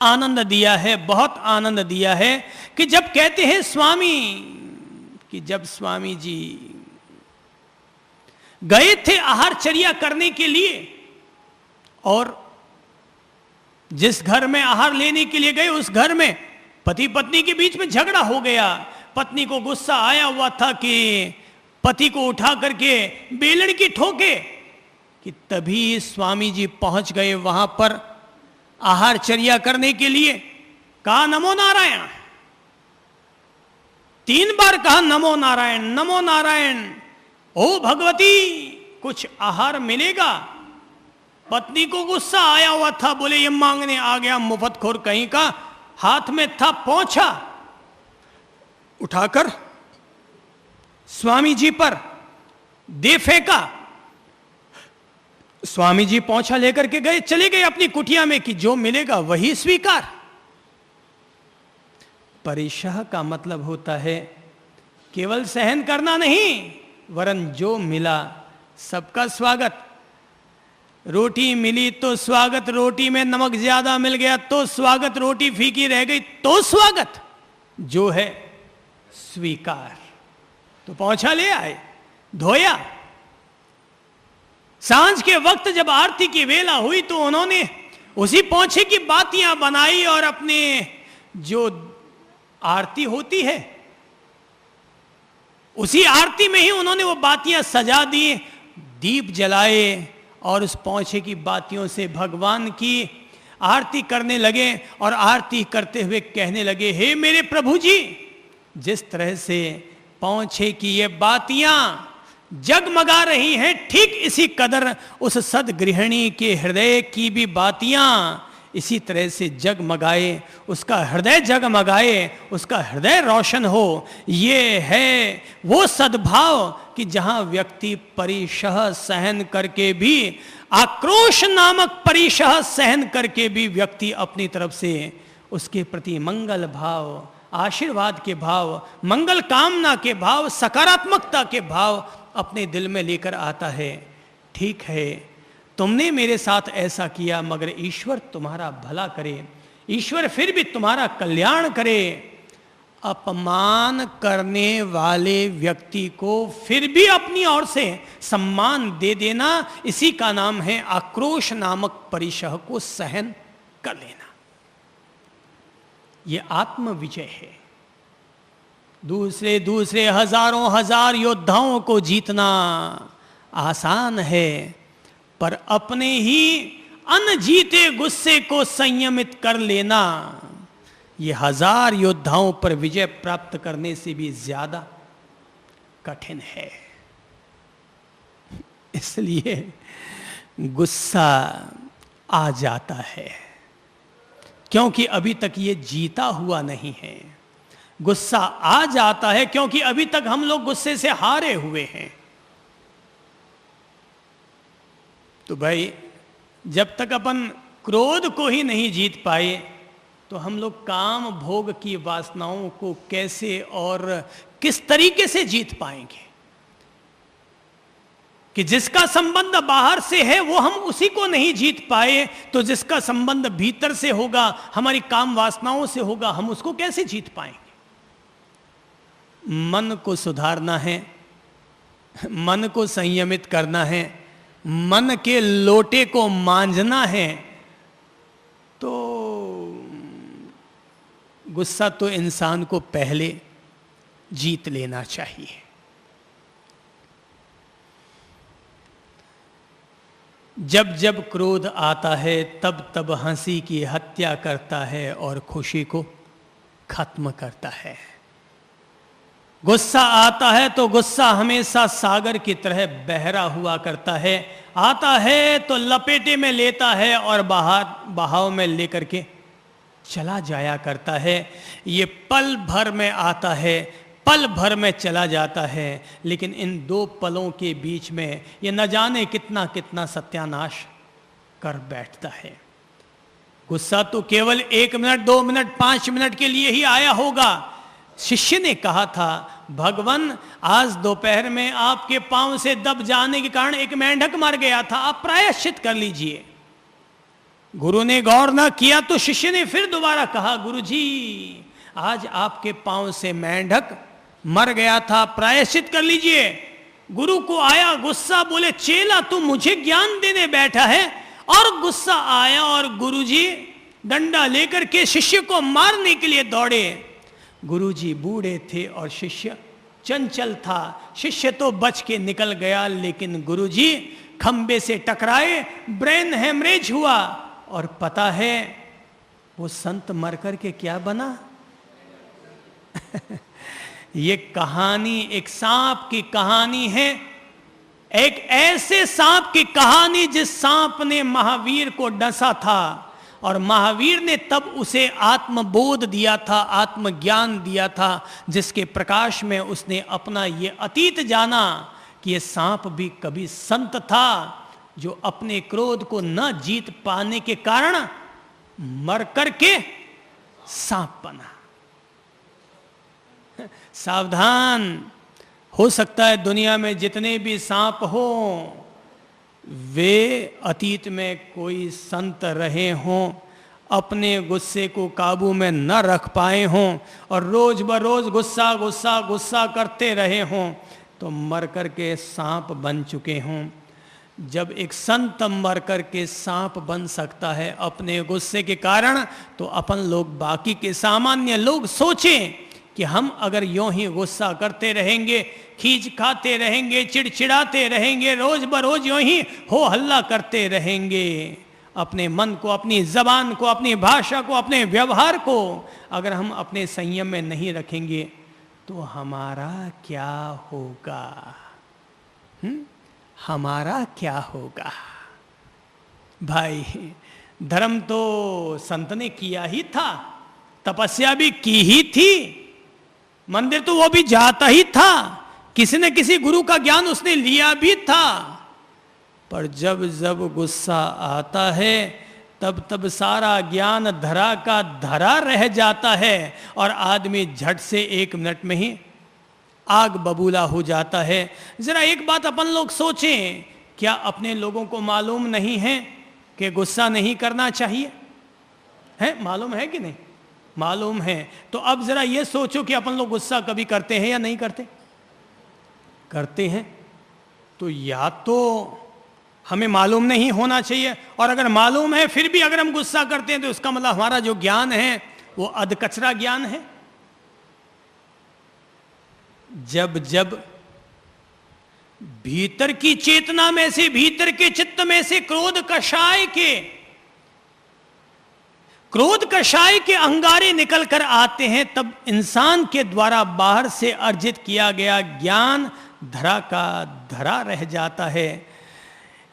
आनंद दिया है, बहुत आनंद दिया है कि जब कहते हैं स्वामी कि जब स्वामी जी गए थे आहारचर्या करने के लिए और जिस घर में आहार लेने के लिए गए उस घर में पति पत्नी के बीच में झगड़ा हो गया। पत्नी को गुस्सा आया हुआ था कि पति को उठा करके बेलन की ठोके कि तभी स्वामी जी पहुंच गए वहां पर आहारचर्या करने के लिए। कहा नमो नारायण, 3 बार कहा नमो नारायण नमो नारायण। ओ भगवती कुछ आहार मिलेगा। पत्नी को गुस्सा आया हुआ था, बोले ये मांगने आ गया मुफ्तखोर कहीं का। हाथ में था पोंछा, उठाकर स्वामी जी पर दे फेंका। स्वामी जी पोंछा लेकर के गए, चले गए अपनी कुटिया में कि जो मिलेगा वही स्वीकार। परिशह का मतलब होता है केवल सहन करना नहीं, वरन जो मिला सबका स्वागत। रोटी मिली तो स्वागत, रोटी में नमक ज्यादा मिल गया तो स्वागत, रोटी फीकी रह गई तो स्वागत, जो है स्वीकार। तो पोंछा ले आए, धोया। सांझ के वक्त जब आरती की वेला हुई तो उन्होंने उसी पोंछे की बातियां बनाई और अपने जो आरती होती है उसी आरती में ही उन्होंने वो बातियां सजा दी, दीप जलाए और उस पोंछे की बातियों से भगवान की आरती करने लगे। और आरती करते हुए कहने लगे, हे मेरे प्रभु जी, जिस तरह से पोंछे की ये बातियां जगमगा रही हैं, ठीक इसी कदर उस सदगृहिणी के हृदय की भी बातियां इसी तरह से जगमगाए, उसका हृदय जगमगाए, उसका हृदय रोशन हो। ये है वो सद्भाव कि जहां व्यक्ति परिशह सहन करके भी, आक्रोश नामक परिशह सहन करके भी व्यक्ति अपनी तरफ से उसके प्रति मंगल भाव, आशीर्वाद के भाव, मंगल कामना के भाव, सकारात्मकता के भाव अपने दिल में लेकर आता है। ठीक है, तुमने मेरे साथ ऐसा किया, मगर ईश्वर तुम्हारा भला करे, ईश्वर फिर भी तुम्हारा कल्याण करे। अपमान करने वाले व्यक्ति को फिर भी अपनी ओर से सम्मान दे देना, इसी का नाम है आक्रोश नामक परिशह को सहन कर लेना। यह आत्म विजय है। दूसरे दूसरे हजारों हजार योद्धाओं को जीतना आसान है, पर अपने ही अनजीते गुस्से को संयमित कर लेना यह 1000 योद्धाओं पर विजय प्राप्त करने से भी ज्यादा कठिन है। इसलिए गुस्सा आ जाता है क्योंकि अभी तक ये जीता हुआ नहीं है। गुस्सा आ जाता है क्योंकि अभी तक हम लोग गुस्से से हारे हुए हैं। तो भाई, जब तक अपन क्रोध को ही नहीं जीत पाए तो हम लोग काम भोग की वासनाओं को कैसे और किस तरीके से जीत पाएंगे? कि जिसका संबंध बाहर से है वो हम उसी को नहीं जीत पाए, तो जिसका संबंध भीतर से होगा, हमारी काम वासनाओं से होगा, हम उसको कैसे जीत पाएंगे? मन को सुधारना है, मन को संयमित करना है, मन के लोटे को मांझना है। तो गुस्सा तो इंसान को पहले जीत लेना चाहिए। जब जब क्रोध आता है तब तब हंसी की हत्या करता है और खुशी को खत्म करता है। गुस्सा आता है तो गुस्सा हमेशा सागर की तरह बहरा हुआ करता है। आता है तो लपेटे में लेता है और बहाव में लेकर के चला जाया करता है। ये पल भर में आता है, पल भर में चला जाता है, लेकिन इन 2 पलों के बीच में ये न जाने कितना कितना सत्यानाश कर बैठता है। गुस्सा तो केवल 1 मिनट, 2 मिनट, 5 मिनट के लिए ही आया होगा। शिष्य ने कहा था, भगवान आज दोपहर में आपके पांव से दब जाने के कारण एक मेंढक मर गया था, आप प्रायश्चित कर लीजिए। गुरु ने गौर ना किया तो शिष्य ने फिर दोबारा कहा, गुरुजी आज आपके पांव से मेंढक मर गया था, प्रायश्चित कर लीजिए। गुरु को आया गुस्सा, बोले चेला तू मुझे ज्ञान देने बैठा है। और गुस्सा आया और गुरुजी डंडा लेकर के शिष्य को मारने के लिए दौड़े। गुरुजी बूढ़े थे और शिष्य चंचल था। शिष्य तो बच के निकल गया, लेकिन गुरुजी खंबे से टकराए, ब्रेन हेमरेज हुआ। और पता है वो संत मर कर के क्या बना? ये कहानी एक सांप की कहानी है, एक ऐसे सांप की कहानी जिस सांप ने महावीर को डसा था और महावीर ने तब उसे आत्मबोध दिया था, आत्मज्ञान दिया था, जिसके प्रकाश में उसने अपना ये अतीत जाना कि ये सांप भी कभी संत था, जो अपने क्रोध को न जीत पाने के कारण मर करके सांप बना। सावधान, हो सकता है दुनिया में जितने भी सांप हो वे अतीत में कोई संत रहे हों, अपने गुस्से को काबू में न रख पाए हों और रोज बरोज गुस्सा गुस्सा गुस्सा करते रहे हों, तो मर कर के सांप बन चुके हों। जब एक संत मर कर के सांप बन सकता है अपने गुस्से के कारण, तो अपन लोग बाकी के सामान्य लोग सोचें कि हम अगर यूं ही गुस्सा करते रहेंगे, खींच खाते रहेंगे, चिड़चिड़ाते रहेंगे, रोज बरोज यूं ही हो हल्ला करते रहेंगे, अपने मन को, अपनी जबान को, अपनी भाषा को, अपने व्यवहार को अगर हम अपने संयम में नहीं रखेंगे तो हमारा क्या होगा? हमारा क्या होगा? भाई धर्म तो संत ने किया ही था, तपस्या भी की ही थी, मंदिर तो वो भी जाता ही था, किसी न किसी गुरु का ज्ञान उसने लिया भी था। पर जब जब गुस्सा आता है तब तब सारा ज्ञान धरा का धरा रह जाता है और आदमी झट से 1 मिनट में ही आग बबूला हो जाता है। जरा एक बात अपन लोग सोचें, क्या अपने लोगों को मालूम नहीं है कि गुस्सा नहीं करना चाहिए? है, मालूम है कि नहीं? मालूम है। तो अब जरा ये सोचो कि अपन लोग गुस्सा कभी करते हैं या नहीं करते? करते हैं। तो या तो हमें मालूम नहीं होना चाहिए, और अगर मालूम है फिर भी अगर हम गुस्सा करते हैं तो इसका मतलब हमारा जो ज्ञान है वो अधकचरा ज्ञान है। जब जब भीतर की चेतना में से, भीतर के चित्त में से क्रोध कषाय के अंगारे निकल कर आते हैं, तब इंसान के द्वारा बाहर से अर्जित किया गया ज्ञान धरा का धरा रह जाता है।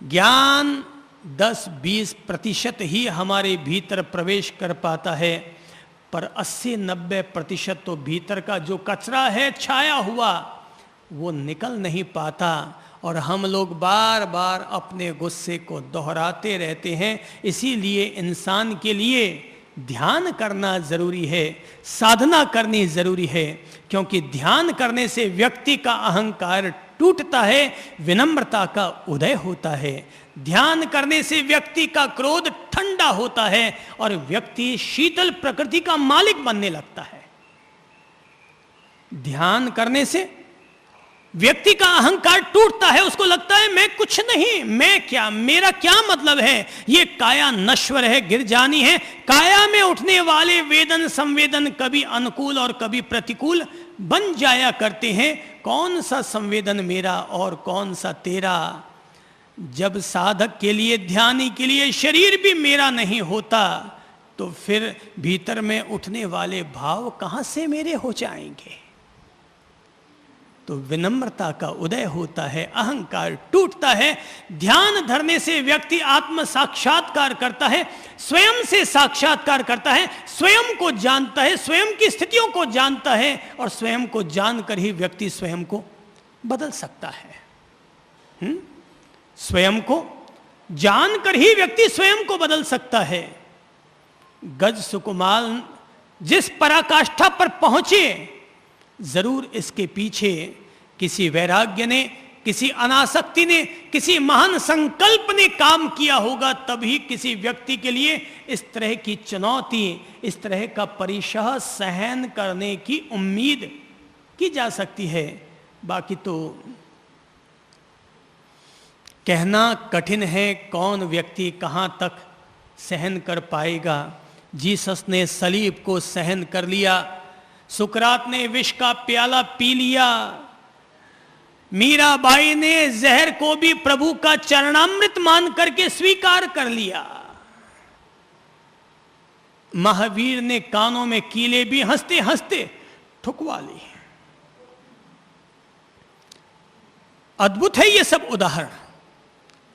ज्ञान 10-20% ही हमारे भीतर प्रवेश कर पाता है, पर 80-90% तो भीतर का जो कचरा है छाया हुआ वो निकल नहीं पाता, और हम लोग बार बार अपने गुस्से को दोहराते रहते हैं। इसीलिए इंसान के लिए ध्यान करना जरूरी है, साधना करनी जरूरी है, क्योंकि ध्यान करने से व्यक्ति का अहंकार टूटता है, विनम्रता का उदय होता है। ध्यान करने से व्यक्ति का क्रोध ठंडा होता है और व्यक्ति शीतल प्रकृति का मालिक बनने लगता है। ध्यान करने से व्यक्ति का अहंकार टूटता है, उसको लगता है मैं कुछ नहीं, मैं क्या, मेरा क्या मतलब है, ये काया नश्वर है, गिर जानी है। काया में उठने वाले वेदन संवेदन कभी अनुकूल और कभी प्रतिकूल बन जाया करते हैं। कौन सा संवेदन मेरा और कौन सा तेरा? जब साधक के लिए, ध्यानी के लिए शरीर भी मेरा नहीं होता, तो फिर भीतर में उठने वाले भाव कहां से मेरे हो जाएंगे? तो विनम्रता का उदय होता है, अहंकार टूटता है। ध्यान धरने से व्यक्ति आत्म साक्षात्कार करता है, स्वयं से साक्षात्कार करता है, स्वयं को जानता है, स्वयं की स्थितियों को जानता है, और स्वयं को जानकर ही व्यक्ति स्वयं को बदल सकता है। स्वयं को जानकर ही व्यक्ति स्वयं को बदल सकता है। गज सुकुमार जिस पराकाष्ठा पर पहुंचे, जरूर इसके पीछे किसी वैराग्य ने, किसी अनासक्ति ने, किसी महान संकल्प ने काम किया होगा, तभी किसी व्यक्ति के लिए इस तरह की चुनौती, इस तरह का परिशह सहन करने की उम्मीद की जा सकती है। बाकी तो कहना कठिन है, कौन व्यक्ति कहां तक सहन कर पाएगा। जीसस ने सलीब को सहन कर लिया, सुकरात ने विष का प्याला पी लिया, मीराबाई ने जहर को भी प्रभु का चरणामृत मान करके स्वीकार कर लिया, महावीर ने कानों में कीले भी हंसते हंसते ठुकवा ली। अद्भुत है ये सब उदाहरण,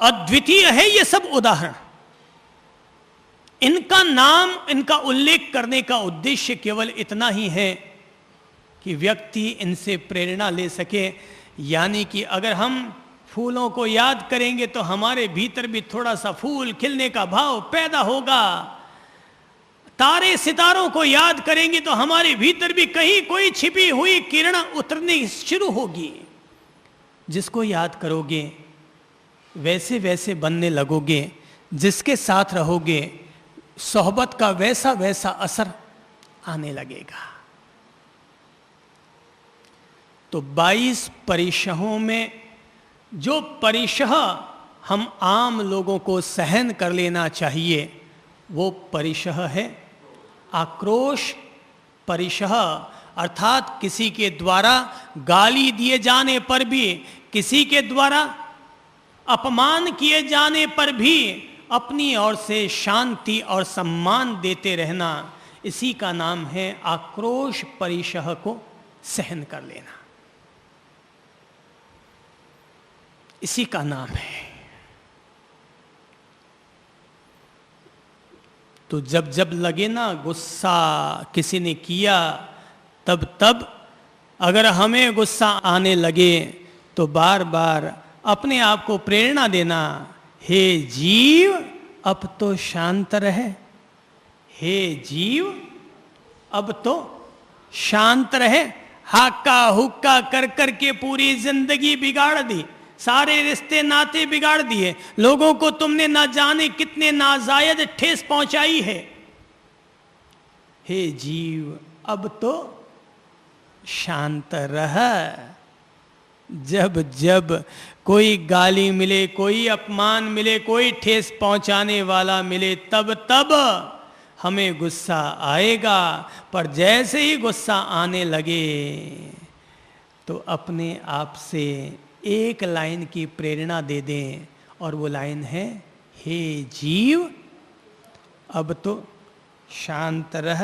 अद्वितीय है ये सब उदाहरण। इनका नाम, इनका उल्लेख करने का उद्देश्य केवल इतना ही है कि व्यक्ति इनसे प्रेरणा ले सके। यानी कि अगर हम फूलों को याद करेंगे तो हमारे भीतर भी थोड़ा सा फूल खिलने का भाव पैदा होगा। तारे सितारों को याद करेंगे तो हमारे भीतर भी कहीं कोई छिपी हुई किरण उतरनी शुरू होगी। जिसको याद करोगे वैसे वैसे बनने लगोगे, जिसके साथ रहोगे सोहबत का वैसा वैसा असर आने लगेगा। तो 22 परिशहों में जो परिशह हम आम लोगों को सहन कर लेना चाहिए वो परिशह है आक्रोश परिशह। अर्थात किसी के द्वारा गाली दिए जाने पर भी, किसी के द्वारा अपमान किए जाने पर भी अपनी ओर से शांति और सम्मान देते रहना, इसी का नाम है आक्रोश परिशह को सहन कर लेना, इसी का नाम है। तो जब जब लगे ना गुस्सा किसी ने किया, तब तब अगर हमें गुस्सा आने लगे तो बार बार अपने आप को प्रेरणा देना, हे जीव अब तो शांत रहे, हे जीव अब तो शांत रहे। हाक्का हुक्का कर कर के पूरी जिंदगी बिगाड़ दी, सारे रिश्ते नाते बिगाड़ दिए, लोगों को तुमने ना जाने कितने नाजायज ठेस पहुंचाई है। हे जीव अब तो शांत रह। जब जब कोई गाली मिले, कोई अपमान मिले, कोई ठेस पहुंचाने वाला मिले, तब तब हमें गुस्सा आएगा। पर जैसे ही गुस्सा आने लगे तो अपने आप से एक लाइन की प्रेरणा दे दें, और वो लाइन है, हे जीव अब तो शांत रह।